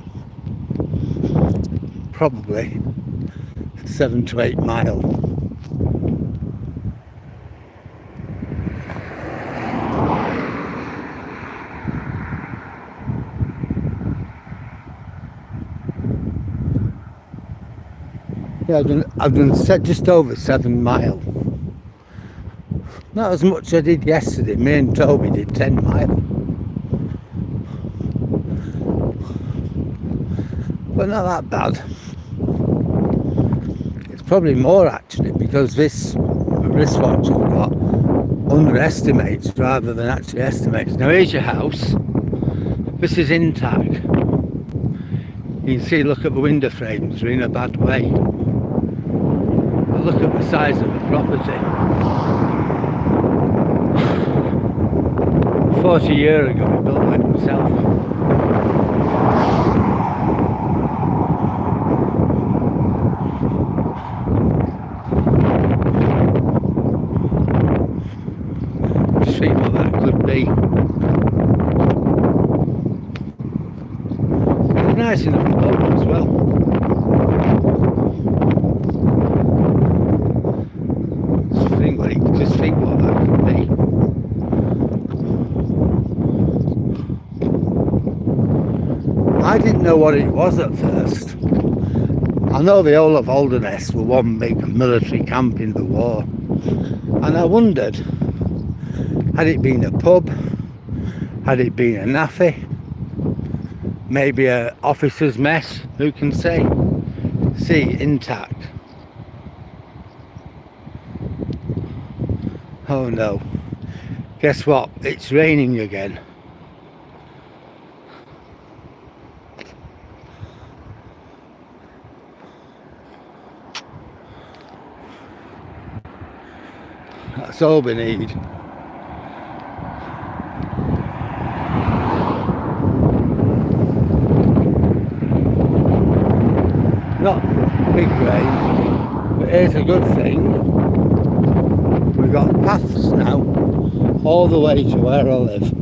Speaker 1: probably 7 to 8 mile. Yeah, I've done just over 7 mile. Not as much as I did yesterday. Me and Toby did 10 mile. But not that bad. It's probably more actually, because this wristwatch I've got underestimates rather than actually estimates. Now here's your house. This is Intac. You can see, look at the window frames, they're in a bad way. But look at the size of the property. 40 years ago he built it himself. Just think what that could be. It's nice enough boat as well. Just think what that could be. I didn't know what it was at first. I know the whole of Holderness were one big military camp in the war, and I wondered, had it been a pub, had it been a naffy, maybe a officer's mess, who can say? See, Intac. Oh no, guess what, it's raining again. That's all we need. Not big rain, but here's a good thing. We've got paths now all the way to where I live.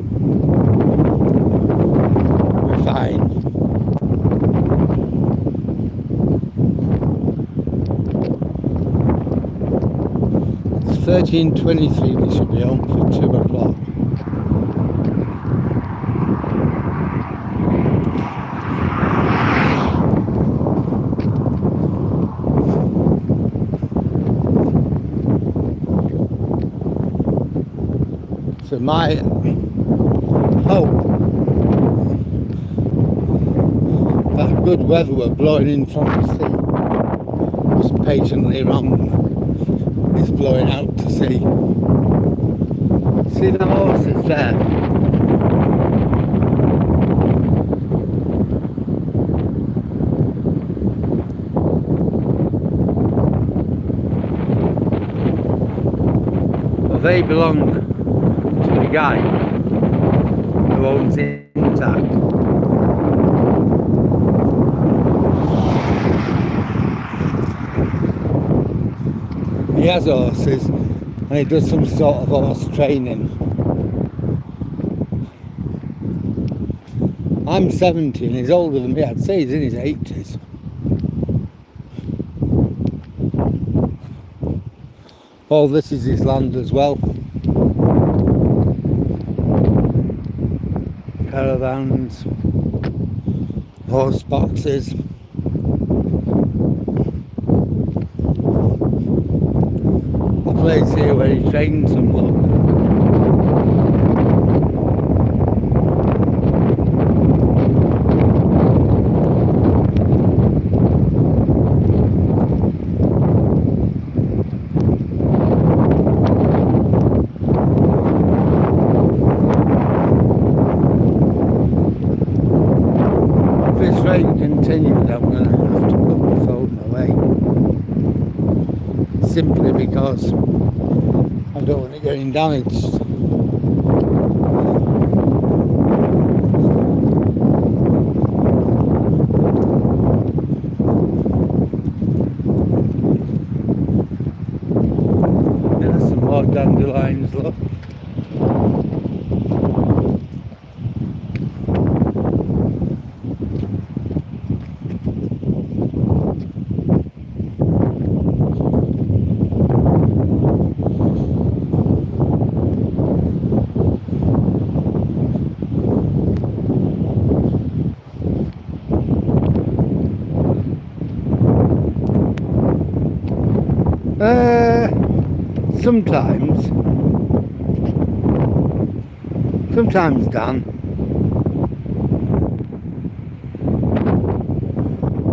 Speaker 1: We're fine. It's 13:23, we should be home for 2 o'clock. So my hope that good weather were blowing in from the sea was patently wrong. It's blowing out to sea. See the horses there? Well, they belong to the guy who owns Intac. He has horses and he does some sort of horse training. I'm 70 and he's older than me. I'd say he's in his 80s. All this is his land as well. Caravans, horse boxes. A place here where he trains them, look. Continued, I'm going to have to put my phone away, simply because I don't want it getting damaged. There's some more dandelions, look. sometimes, Dan.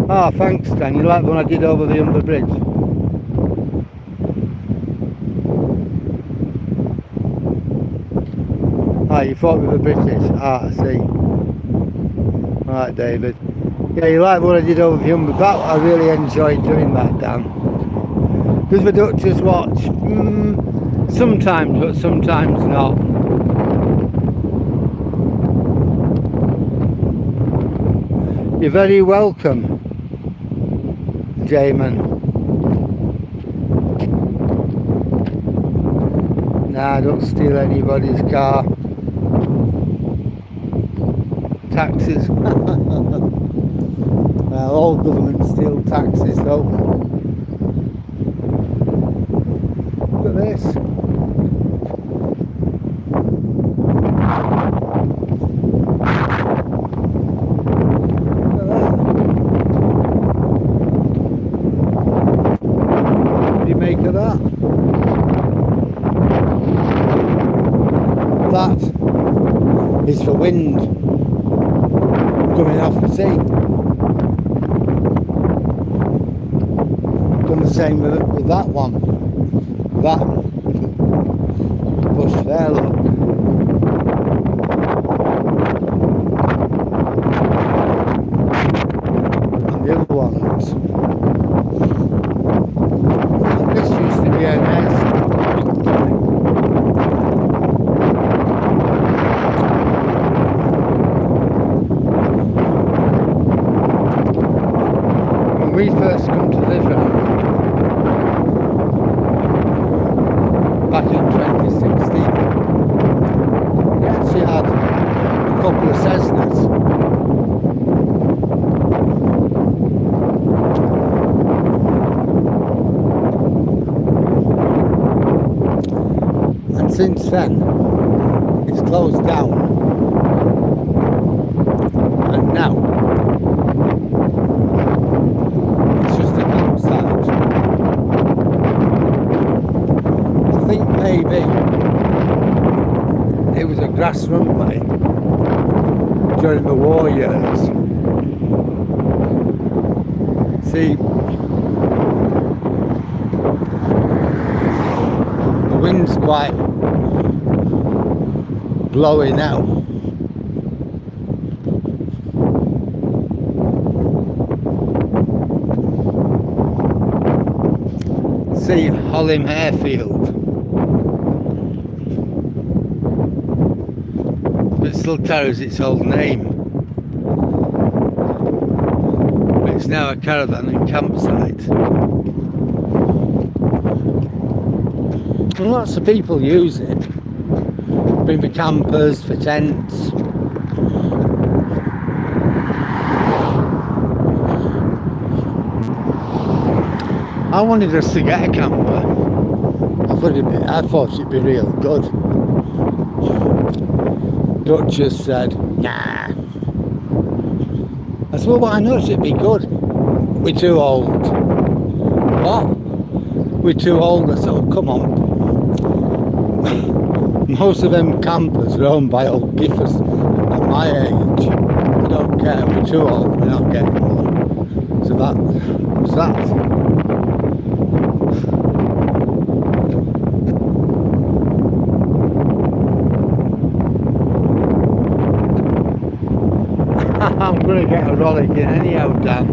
Speaker 1: Oh, thanks, Dan. You like the one I did over the Humber Bridge? Ah, you thought we were British. Ah, I see. Alright, David. Yeah, you like what I did over the Humber. That I really enjoyed doing that, Dan. Does the Duchess watch? Sometimes, but sometimes not. You're very welcome, Jamin. Nah, don't steal anybody's car. Taxes. Well, all governments steal taxes, don't they? Look at this. Look at that. What do you make of that? That is the wind coming off the sea. Done the same with that one. That bush there, look. And the other ones. This used to be a nest. When we first come to live here, back in 2016, we actually had a couple of Cessnas. And since then, it's closed down. And now, it's just a campsite. I think maybe it was a grass runway during the war years. See, the wind's quite blowing now. See Holham Airfield. It still carries its old name. But it's now a caravan and campsite. And lots of people use it. Bring the campers, for tents. I wanted us to get a camper. I thought it'd be real good. Duchess said, nah. I said, well, why not? It'd be good. We're too old. What? We're too old. I said, oh, come on. Most of them campers are owned by old giffers at my age. I don't care. We're too old. We're not getting one. So that was that. I'm going to get a rollick in anyhow, Dan.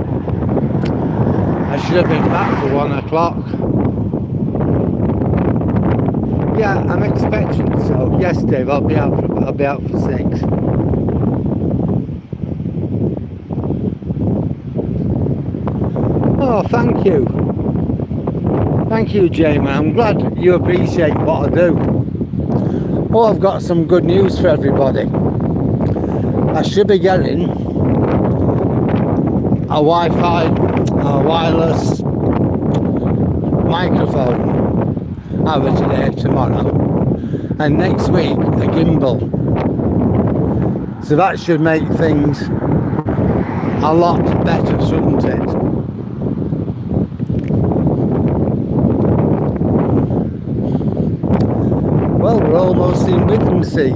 Speaker 1: I should have been back for 1 o'clock. Yeah, I'm expecting so. Yes, Dave, I'll be out for 6. Oh, thank you. Thank you, Jamie. I'm glad you appreciate what I do. Oh, I've got some good news for everybody. I should be getting a Wi-Fi, a wireless microphone either today or tomorrow, and next week a gimbal. So that should make things a lot better, shouldn't it? We're almost in Withernsea.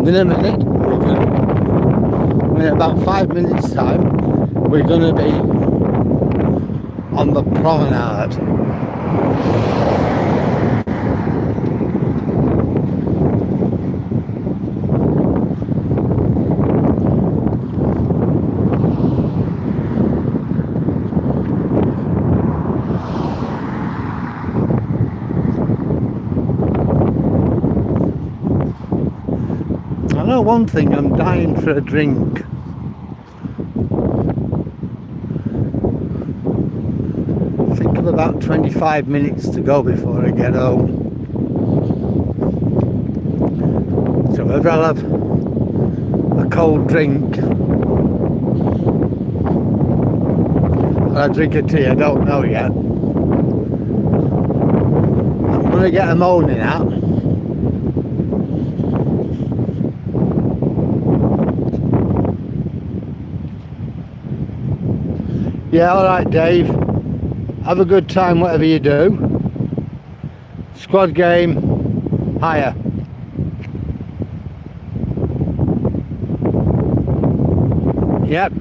Speaker 1: In a minute, in about 5 minutes time, we're going to be on the promenade. I know one thing, I'm dying for a drink. I think of about 25 minutes to go before I get home. So whether I'll have a cold drink or a drink of tea, I don't know yet. I'm going to get a moaning out. Yeah, alright Dave, have a good time whatever you do. Squad game, higher. Yep,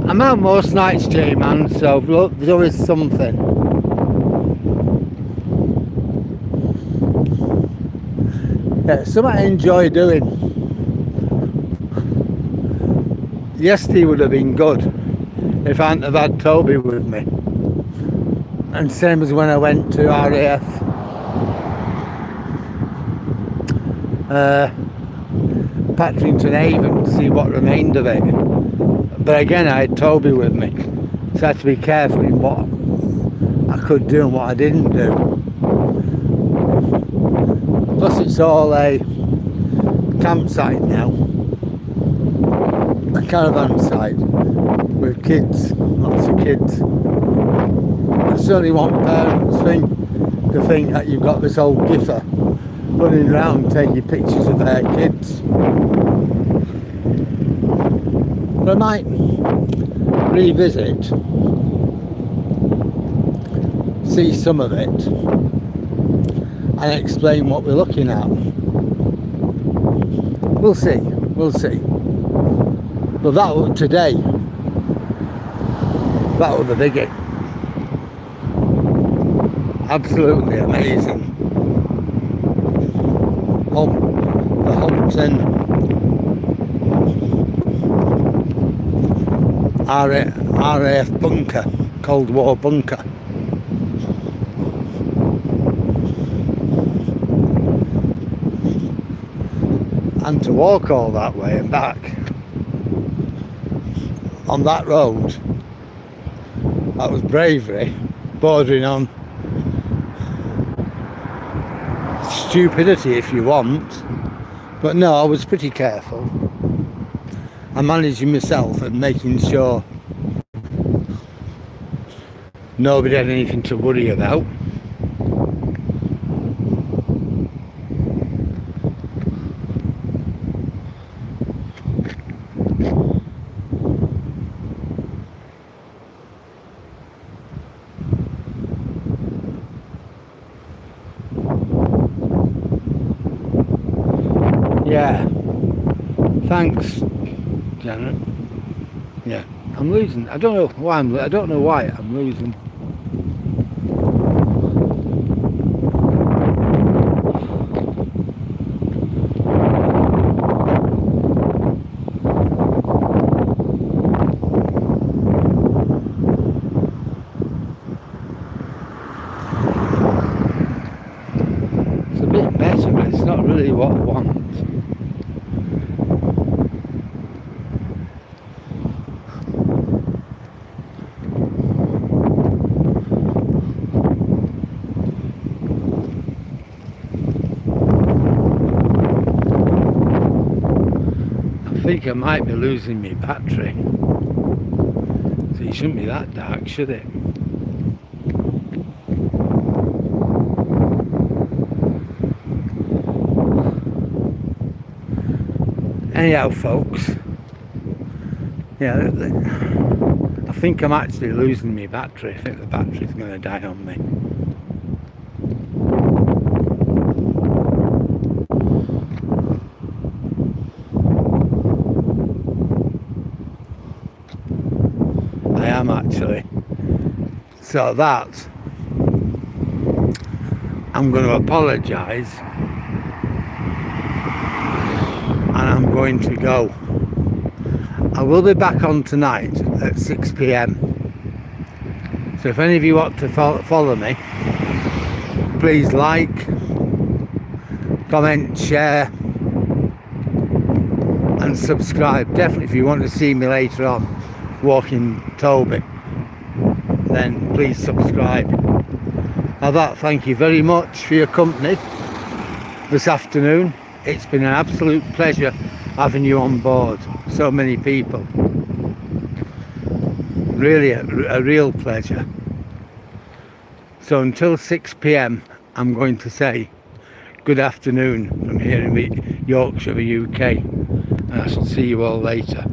Speaker 1: I'm out most nights, J-man, so there's always something. Yeah, something I enjoy doing. Yesterday would have been good if I hadn't have had Toby with me. And same as when I went to RAF Patrington Haven to see what remained of it. But again, I had Toby with me, so I had to be careful in what I could do and what I didn't do. Plus it's all a campsite now, a caravan site with kids, lots of kids. I certainly want parents to think that you've got this old giffer running around taking pictures of their kids. But I might revisit, see some of it, and explain what we're looking at. We'll see, we'll see. But that was today. That was the biggie. Absolutely amazing. The Holmpton RAF bunker, Cold War bunker. And to walk all that way and back on that road, that was bravery, bordering on stupidity if you want, but no, I was pretty careful. I'm managing myself and making sure nobody had anything to worry about. Yeah, thanks, Janet. Yeah, I'm losing. I don't know why I'm losing. It's a bit better, but it's not really what I want. I think I might be losing my battery. So it shouldn't be that dark, should it? Anyhow, folks, yeah, I think I'm actually losing my battery. I think the battery's going to die on me. I am actually. So that, I'm going to apologise, and I'm going to go. I will be back on tonight at 6 p.m. So if any of you want to follow me, please like, comment, share and subscribe. Definitely if you want to see me later on walking Toby, then please subscribe. Now that, thank you very much for your company this afternoon. It's been an absolute pleasure having you on board. So many people. Really a real pleasure. So until 6 p.m. I'm going to say good afternoon from here in Yorkshire, the UK, and I shall see you all later.